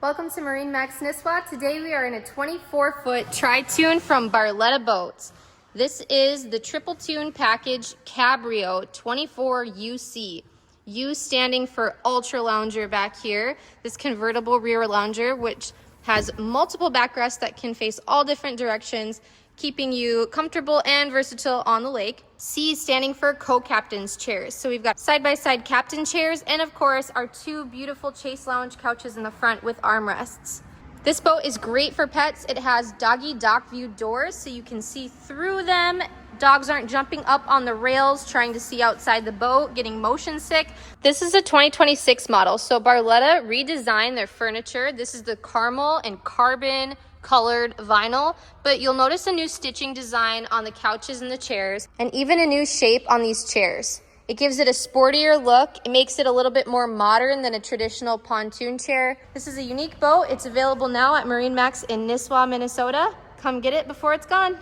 Welcome to MarineMax Nisswa. Today we are in a 24-foot tri-tune from Barletta Boats. This is the Triple Tune Package Cabrio 24 UC. U standing for Ultra Lounger back here. This convertible rear lounger which has multiple backrests that can face all different directions, keeping you comfortable and versatile on the lake. C standing for co-captain's chairs. So we've got side-by-side captain chairs and of course our two beautiful chase lounge couches in the front with armrests. This boat is great for pets. It has doggy dock view doors so you can see through them. Dogs aren't jumping up on the rails trying to see outside the boat, getting motion sick. This is a 2026 model. So Barletta redesigned their furniture. This is the caramel and carbon colored vinyl, but you'll notice a new stitching design on the couches and the chairs, and even a new shape on these chairs. It gives it a sportier look. It makes it a little bit more modern than a traditional pontoon chair. This is a unique boat. It's available now at MarineMax in Nisswa, Minnesota. Come get it before it's gone.